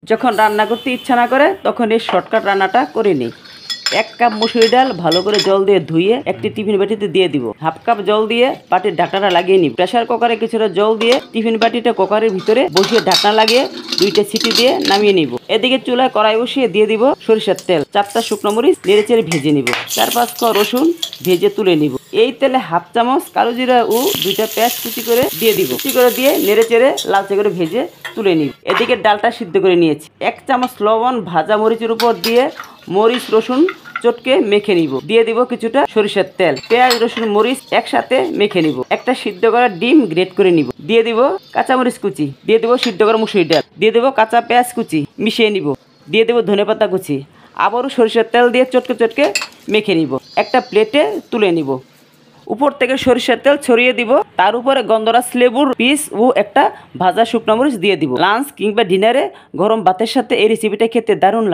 যখন রান্না করতে ইচ্ছা না করে তখন এই শর্টকাট রান্নাটা করে নিই। 1 কাপ মুসুরি ডাল ভালো করে জল দিয়ে ধুয়ে একটি টিফিন বাটিতে দিয়ে দিব। হাফ কাপ জল দিয়ে বাটির ঢাকনাটা লাগিয়ে নিব। প্রেসার কুকারে কিছুটা জল দিয়ে টিফিন বাটিটা কুকারের ভিতরে বসিয়ে ঢাকনা লাগিয়ে 2টা সিটি দিয়ে নামিয়ে নিব। এদিকে চুলায় কড়াই বসিয়ে দিয়ে দিব সরিষার তেল, 4টা শুকনো মরিচ নেড়েচেড়ে ভেজে নিব। 4-5 কোয়া রসুন ভেজে তুলে নিব। এই তেলে হাফ চামচ কালো জিরা ও 2টা পেঁয়াজ কুচি করে দিয়ে দিব। কুচি করে দিয়ে নেড়েচেড়ে লালচে করে ভেজে তুলে নিব। এদিকে ডালটা সিদ্ধ করে নিয়েছি। 1 চামচ লবণ ভাজা মরিচের উপর দিয়ে মরিচ রসুন চটকে মেখে নিব। দিয়ে দিব কিছুটা সরিষার তেল, পেঁয়াজ রসুন মরিচ একসাথে মেখে নিব। একটা সিদ্ধ করা ডিম গ্রেট করে নিব। দিয়ে দিব কাঁচা মরিচ কুচি, দিয়ে দিব সিদ্ধ করা মুসুরি ডাল, দিয়ে দিব কাঁচা পেঁয়াজ কুচি মিশিয়ে নিব। দিয়ে দেব ধনেপাতা কুচি, আবারও সরিষার তেল দিয়ে চটকে চটকে মেখে নিব। একটা প্লেটে তুলে নিব। উপর থেকে সরিষার তেল ছড়িয়ে দিব। তার উপরে গন্ধরাজ লেবুর পিস ও একটা ভাজা শুকনো মরিচ দিয়ে দিব। লাঞ্চ কিংবা ডিনারে গরম ভাতের সাথে এই রেসিপিটা খেতে দারুণ লাগে।